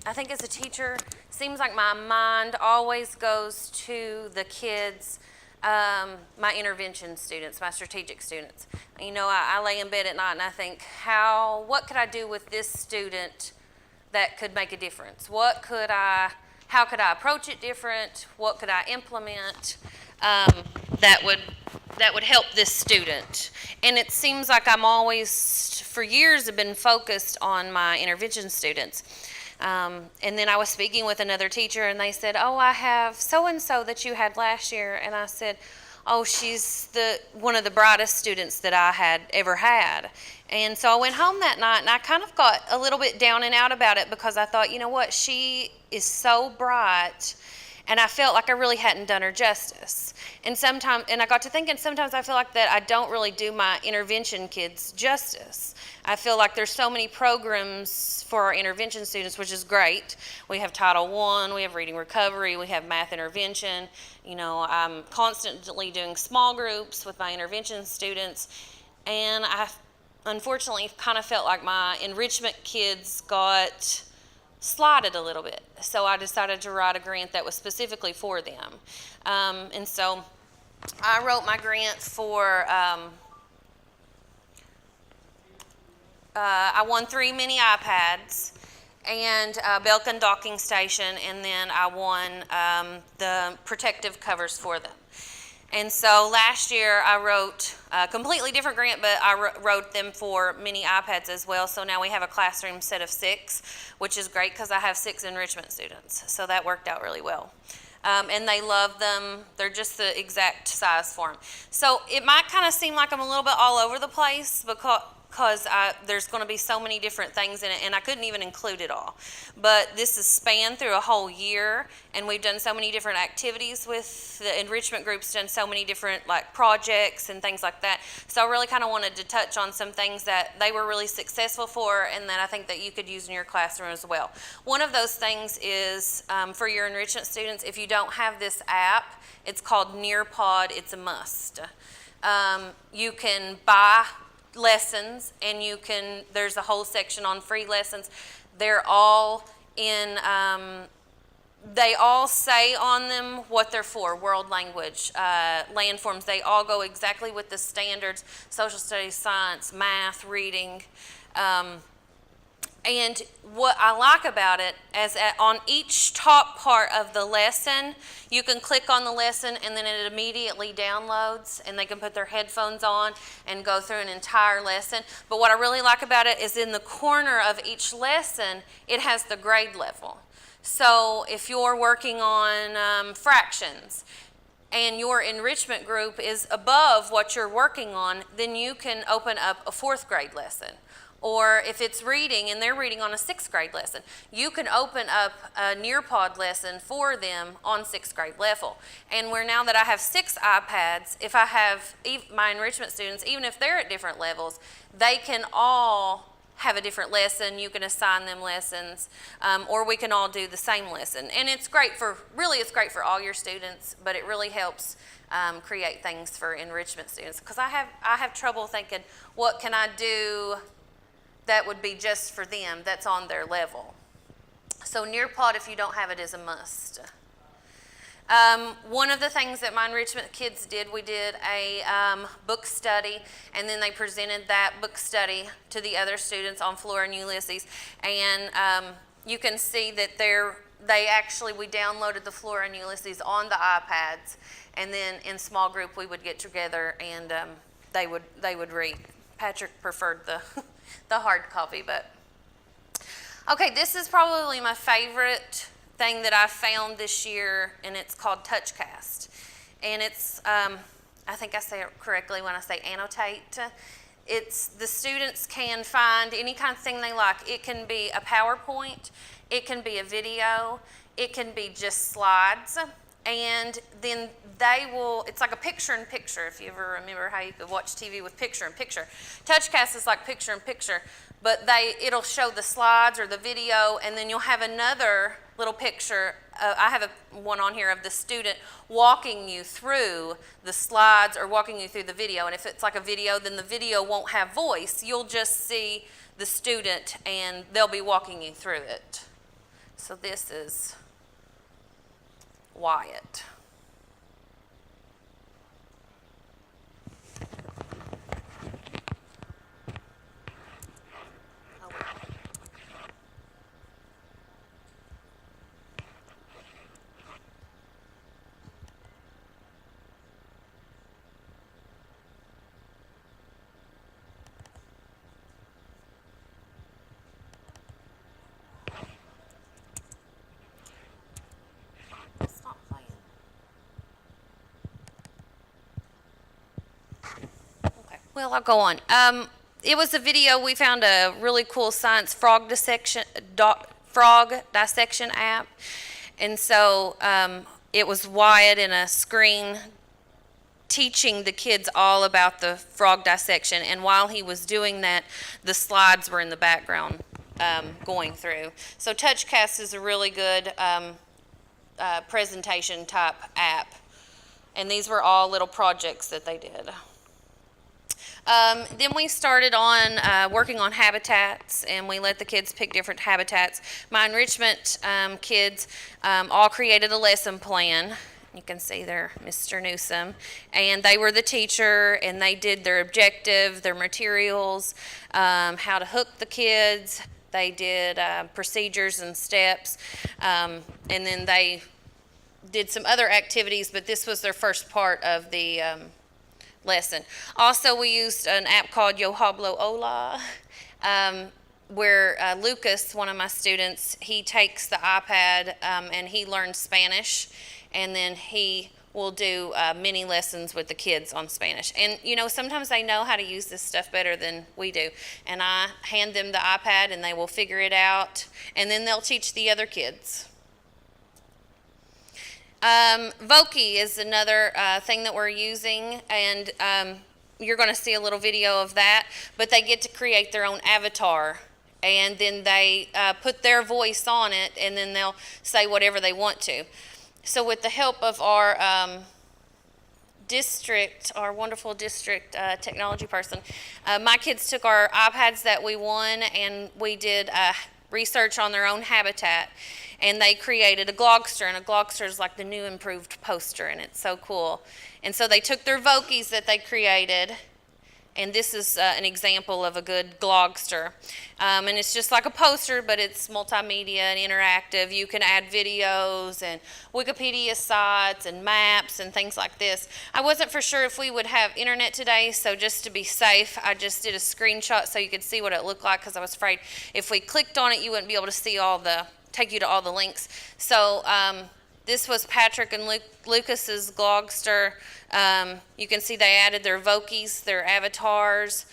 I think as a teacher, seems like my mind always goes to the kids, my intervention students, my strategic students. You know, I lay in bed at night and I think, what could I do with this student that could make a difference? How could I approach it different? What could I implement that would help this student? And it seems like I'm always, for years, have been focused on my intervention students. And then I was speaking with another teacher, and they said, "Oh, I have so-and-so that you had last year." And I said, "Oh, she's one of the brightest students that I had ever had." And so I went home that night, and I kind of got a little bit down and out about it because I thought, you know what, she is so bright, and I felt like I really hadn't done her justice. And I got to thinking, sometimes I feel like that I don't really do my intervention kids justice. I feel like there's so many programs for our intervention students, which is great. We have Title I, we have Reading Recovery, we have Math Intervention. You know, I'm constantly doing small groups with my intervention students, and I unfortunately kind of felt like my enrichment kids got slighted a little bit. So I decided to write a grant that was specifically for them. And so I wrote my grant for, I won 3 mini iPads and a Belkin docking station, and then I won the protective covers for them. And so last year I wrote a completely different grant, but I wrote them for mini iPads as well. So now we have a classroom set of 6, which is great because I have 6 enrichment students. So that worked out really well. And they love them. They're just the exact size for them. So it might kind of seem like I'm a little bit all over the place because there's going to be so many different things in it, and I couldn't even include it all. But this is spanned through a whole year, and we've done so many different activities with the enrichment groups, done so many different projects and things like that. So I really kind of wanted to touch on some things that they were really successful for, and that I think that you could use in your classroom as well. One of those things is for your enrichment students, if you don't have this app, it's called Nearpod. It's a must. You can buy lessons, and there's a whole section on free lessons. They're all in, they all say on them what they're for: world language, landforms. They all go exactly with the standards: social studies, science, math, reading. And what I like about it is on each top part of the lesson, you can click on the lesson and then it immediately downloads, and they can put their headphones on and go through an entire lesson. But what I really like about it is in the corner of each lesson, it has the grade level. So if you're working on fractions and your enrichment group is above what you're working on, then you can open up a 4th grade lesson. Or if it's reading and they're reading on a 6th grade lesson, you can open up a Nearpod lesson for them on 6th grade level. And now that I have 6 iPads, if I have my enrichment students, even if they're at different levels, they can all have a different lesson. You can assign them lessons, or we can all do the same lesson. And it's great for all your students, but it really helps create things for enrichment students. Because I have trouble thinking, what can I do that would be just for them, that's on their level. So Nearpod, if you don't have it, is a must. One of the things that my enrichment kids did, we did a book study, and then they presented that book study to the other students on Flora and Ulysses. And you can see that we downloaded the Flora and Ulysses on the iPads, and then in small group we would get together and they would read. Patrick preferred the hard copy, but okay, this is probably my favorite thing that I found this year, and it's called TouchCast. And it's, I think I say it correctly when I say annotate. It's the students can find any kind of thing they like. It can be a PowerPoint, it can be a video, it can be just slides, and then it's like a picture-in-picture, if you ever remember how you could watch TV with picture-in-picture. TouchCast is like picture-in-picture, but it'll show the slides or the video, and then you'll have another little picture. I have one on here of the student walking you through the slides or walking you through the video, and if it's like a video, then the video won't have voice. You'll just see the student, and they'll be walking you through it. So this is Wyatt. Stop playing. Okay. Well, I'll go on. It was a video. We found a really cool science frog dissection app, and so it was Wyatt in a screen teaching the kids all about the frog dissection. And while he was doing that, the slides were in the background going through. So TouchCast is a really good presentation type app. And these were all little projects that they did. Then we started on working on habitats, and we let the kids pick different habitats. My enrichment kids all created a lesson plan. You can see there, Mr. Newsom. And they were the teacher, and they did their objective, their materials, how to hook the kids. They did procedures and steps, and then they did some other activities, but this was their first part of the lesson. Also, we used an app called Yo Hablo Hola, where Lucas, one of my students, he takes the iPad and he learns Spanish, and then he will do mini lessons with the kids on Spanish. And you know, sometimes they know how to use this stuff better than we do. And I hand them the iPad and they will figure it out, and then they'll teach the other kids. Voki is another thing that we're using, and you're going to see a little video of that, but they get to create their own avatar, and then they put their voice on it, and then they'll say whatever they want to. So with the help of our district, our wonderful district technology person, my kids took our iPads that we won, and we did research on their own habitat. And they created a Glogster, and a Glogster is like the new improved poster, and it's so cool. And so they took their Vokies that they created, and this is an example of a good Glogster. And it's just like a poster, but it's multimedia and interactive. You can add videos and Wikipedia sites and maps and things like this. I wasn't for sure if we would have internet today, so just to be safe, I just did a screenshot so you could see what it looked like, because I was afraid if we clicked on it, you wouldn't be able to see take you to all the links. So this was Patrick and Lucas's Glogster. You can see they added their Vokies, their avatars.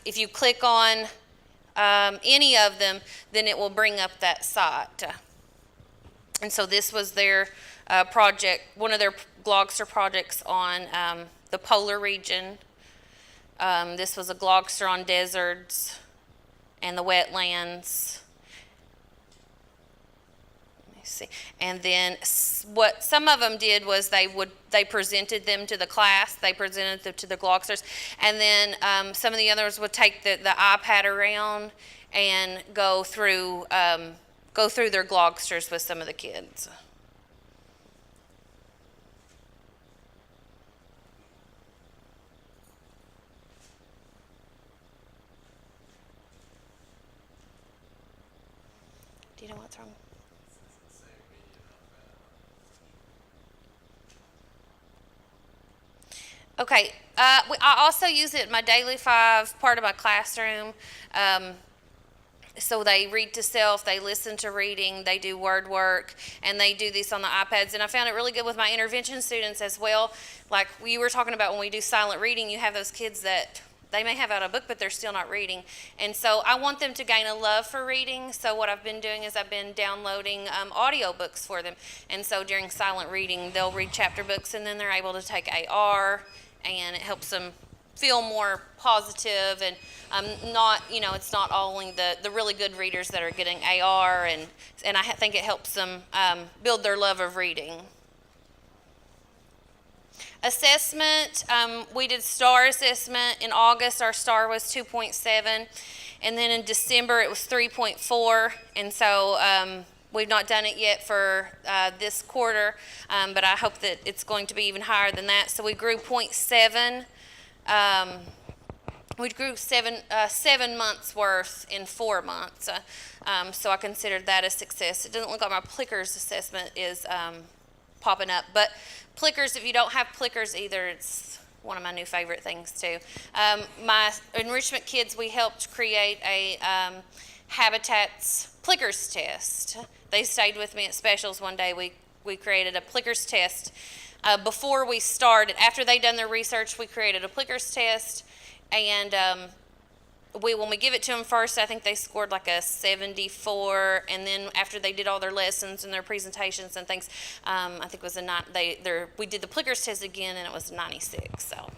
If you click on any of them, then it will bring up that site. And so this was their project, one of their Glogster projects on the polar region. This was a Glogster on deserts and the wetlands. See. And then what some of them did was they presented them to the class, they presented them to the Glogsters, and then some of the others would take the iPad around and go through their Glogsters with some of the kids. Do you know what's wrong? Okay, I also use it in my Daily 5, part of my classroom. So they read to self, they listen to reading, they do word work, and they do this on the iPads. And I found it really good with my intervention students as well. Like we were talking about when we do silent reading, you have those kids that they may have out a book, but they're still not reading. And so I want them to gain a love for reading. So what I've been doing is I've been downloading audio books for them. And so during silent reading, they'll read chapter books, and then they're able to take AR, and it helps them feel more positive, and not, it's not only the really good readers that are getting AR, and I think it helps them build their love of reading. Assessment, we did STAR assessment. In August, our STAR was 2.7, and then in December it was 3.4, and so We've not done it yet for this quarter, but I hope that it's going to be even higher than that. So we grew 0.7. We grew 7 months worth in 4 months. So I considered that a success. It doesn't look like my Plickers assessment is popping up, but Plickers, if you don't have Plickers either, it's one of my new favorite things too. My enrichment kids, we helped create a Habitat's Plickers test. They stayed with me at specials one day. We created a Plickers test. Before we started, after they'd done their research, we created a Plickers test, and when we give it to them first, I think they scored like a 74, and then after they did all their lessons and their presentations and things, I think it was we did the Plickers test again, and it was 96. So